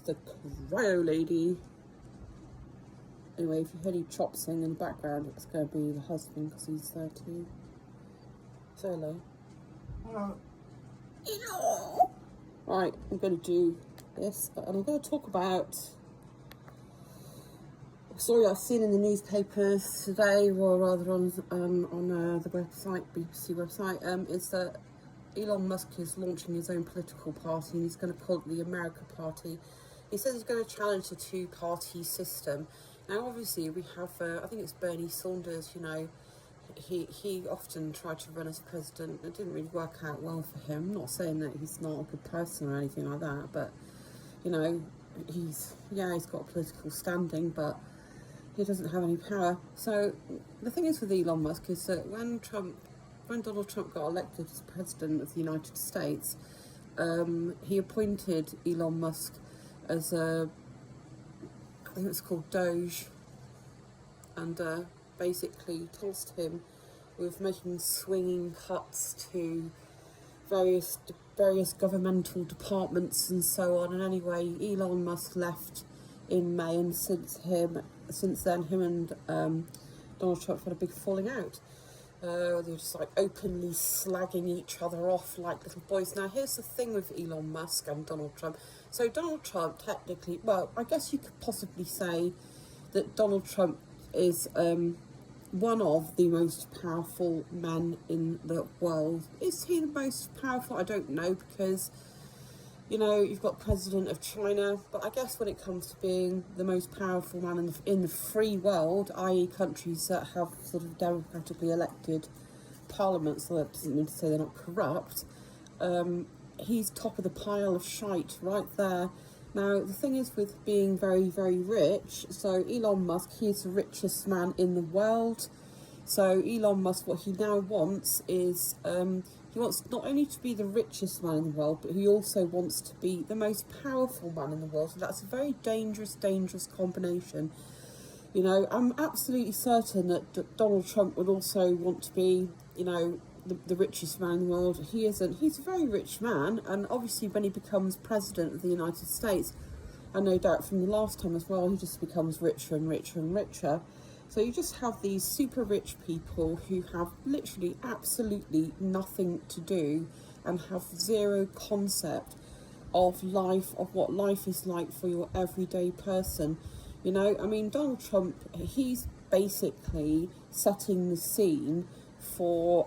the cryo lady. Anyway, if you hear any chopsing in the background, it's going to be the husband because he's 30. Say hello. Hello. Hello. Right, I'm going to do this, and I'm going to talk about a story I've seen in the newspapers today, or rather on the website, BBC website. Is that Elon Musk is launching his own political party, and he's going to call it the America Party. He says he's going to challenge the two-party system. Now, obviously, we have, I think it's Bernie Sanders, you know, he often tried to run as president. It didn't really work out well for him. I'm not saying that he's not a good person or anything like that, but, you know, he's got a political standing, but he doesn't have any power. So the thing is with Elon Musk is that when Donald Trump got elected as president of the United States, he appointed Elon Musk as I think it's called Doge, and basically tasked him with making swinging cuts to various governmental departments and so on. And anyway, Elon Musk left in May, and since then him and Donald Trump had a big falling out. They're just like openly slagging each other off like little boys. Now, here's the thing with Elon Musk and Donald Trump. So Donald Trump technically, well, I guess you could possibly say that Donald Trump is one of the most powerful men in the world. Is he the most powerful? I don't know, because, you know, you've got President of China, but I guess when it comes to being the most powerful man in the free world, i.e. countries that have sort of democratically elected parliaments, so that doesn't mean to say they're not corrupt, he's top of the pile of shite right there. Now, the thing is with being very, very rich, so Elon Musk, he's the richest man in the world. So Elon Musk, what he now wants is, he wants not only to be the richest man in the world, but he also wants to be the most powerful man in the world. So that's a very dangerous, dangerous combination. You know, I'm absolutely certain that Donald Trump would also want to be, you know, the richest man in the world. He isn't. He's a very rich man, and obviously when he becomes president of the United States, and no doubt from the last time as well, he just becomes richer and richer and richer. So you just have these super rich people who have literally absolutely nothing to do and have zero concept of life, of what life is like for your everyday person. You know, I mean, Donald Trump, he's basically setting the scene for,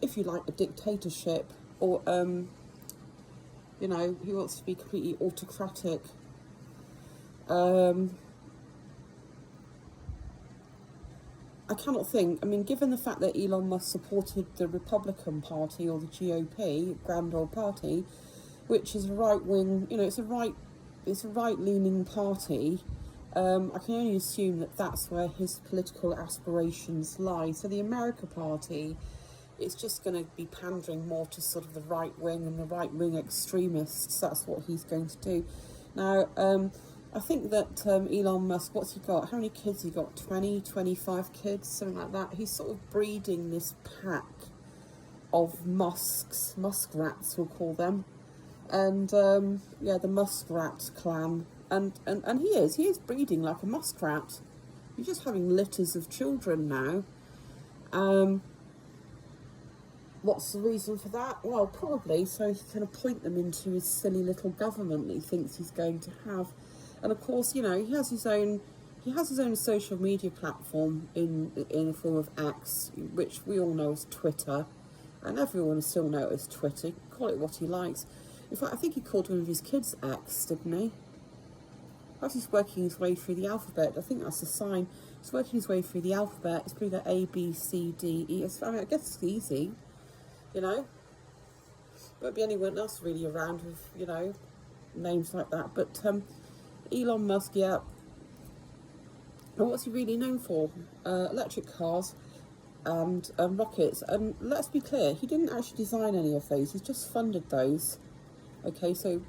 if you like, a dictatorship, or, you know, he wants to be completely autocratic. I cannot think, I mean, given the fact that Elon Musk supported the Republican Party, or the GOP, Grand Old Party, which is a right-wing, you know, it's a right-leaning party, I can only assume that that's where his political aspirations lie. So the America Party, it's just going to be pandering more to sort of the right-wing and the right-wing extremists. That's what he's going to do. Now, I think that Elon Musk, what's he got? How many kids he got? 20, 25 kids, something like that. He's sort of breeding this pack of muskrats, we'll call them. And, yeah, the muskrat clan. And he is breeding like a muskrat. He's just having litters of children now. What's the reason for that? Well, probably so he can appoint them into his silly little government that he thinks he's going to have. And of course, you know, he has his own social media platform in the form of X, which we all know as Twitter, and everyone still knows as Twitter. He can call it what he likes. In fact, I think he called one of his kids X, didn't he? Perhaps he's working his way through the alphabet. I think that's a sign. He's working his way through the alphabet. It's probably the A, B, C, D, E. I mean, I guess it's easy, you know. Won't be anyone else really around with, you know, names like that. But Elon Musk, yeah. And what's he really known for? Electric cars and rockets. And let's be clear, he didn't actually design any of those. He's just funded those. Okay, so,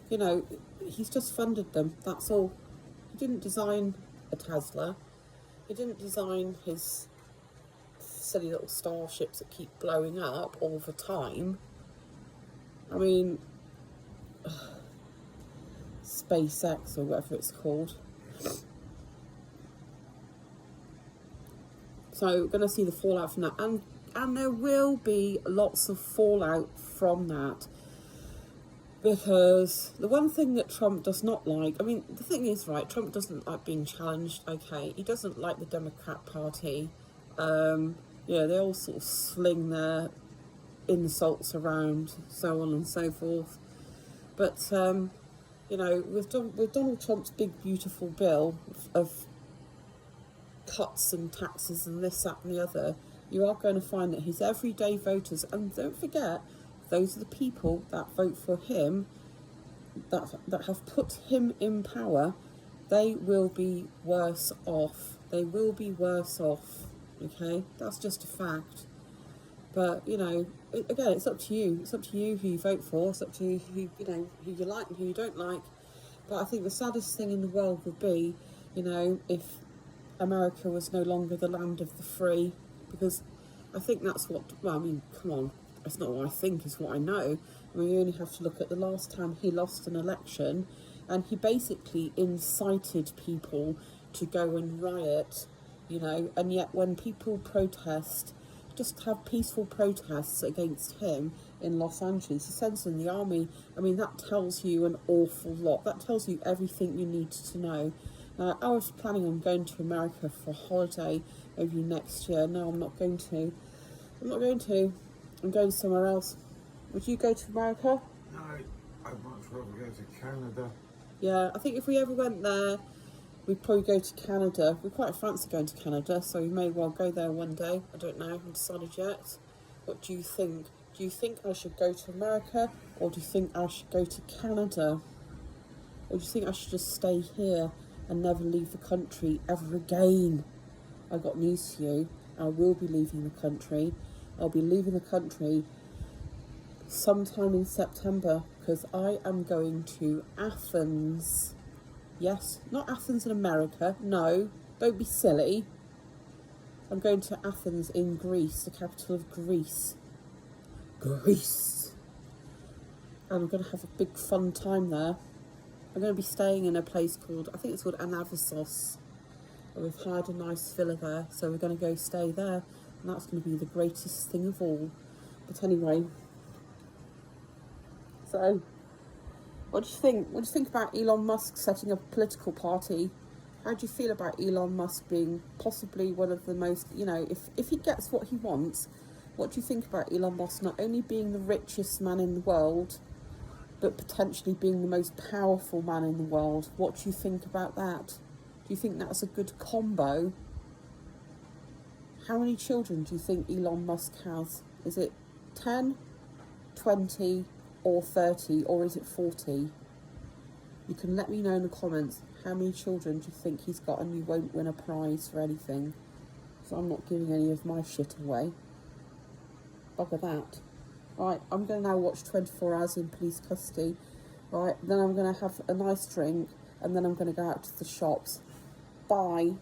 you know, he's just funded them. That's all. He didn't design a Tesla. He didn't design his silly little starships that keep blowing up all the time. I mean, SpaceX or whatever it's called. So we're going to see the fallout from that, and there will be lots of fallout from that, because the one thing that Trump does not like, I mean, the thing is, right, Trump doesn't like being challenged, okay, he doesn't like the Democrat Party, yeah, they all sort of sling their insults around, so on and so forth, but, you know, with Donald Trump's big, beautiful bill of cuts and taxes and this, that and the other, you are going to find that his everyday voters, and don't forget, those are the people that vote for him, that have put him in power, they will be worse off. They will be worse off, okay? That's just a fact. But, you know, again, it's up to you. It's up to you who you vote for. It's up to you who, you know, who you like and who you don't like. But I think the saddest thing in the world would be, you know, if America was no longer the land of the free, because I think that's what, well, I mean, come on, it's not what I think, it's what I know. I mean, you only have to look at the last time he lost an election, and he basically incited people to go and riot, you know, and yet when people protest, just have peaceful protests against him in Los Angeles, he sends in the army. I mean, that tells you an awful lot. That tells you everything you need to know. I was planning on going to America for a holiday maybe next year. No, I'm not going to. I'm going somewhere else. Would you go to America? No, I'd much rather go to Canada. Yeah, I think if we ever went there, we'd probably go to Canada. We quite fancy going to Canada, so we may well go there one day. I don't know, I haven't decided yet. What do you think? Do you think I should go to America, or do you think I should go to Canada? Or do you think I should just stay here and never leave the country ever again? I got news for you. I will be leaving the country. I'll be leaving the country sometime in September, because I am going to Athens. Yes, not Athens in America. No, don't be silly. I'm going to Athens in Greece, the capital of Greece. Greece. And I'm going to have a big fun time there. I'm going to be staying in a place called, I think it's called Anavassos. We've hired a nice villa there, so we're going to go stay there, and that's going to be the greatest thing of all. But anyway, so what do you think? What do you think about Elon Musk setting up a political party? How do you feel about Elon Musk being possibly one of the most, you know, if he gets what he wants, what do you think about Elon Musk not only being the richest man in the world, but potentially being the most powerful man in the world? What do you think about that? Do you think that's a good combo? How many children do you think Elon Musk has? Is it 10, 20, or 30, or is it 40? You can let me know in the comments how many children do you think he's got, and you won't win a prize for anything. So I'm not giving any of my shit away. Bugger that. Right, I'm going to now watch 24 Hours in Police Custody. Right, then I'm going to have a nice drink, and then I'm going to go out to the shops. Bye.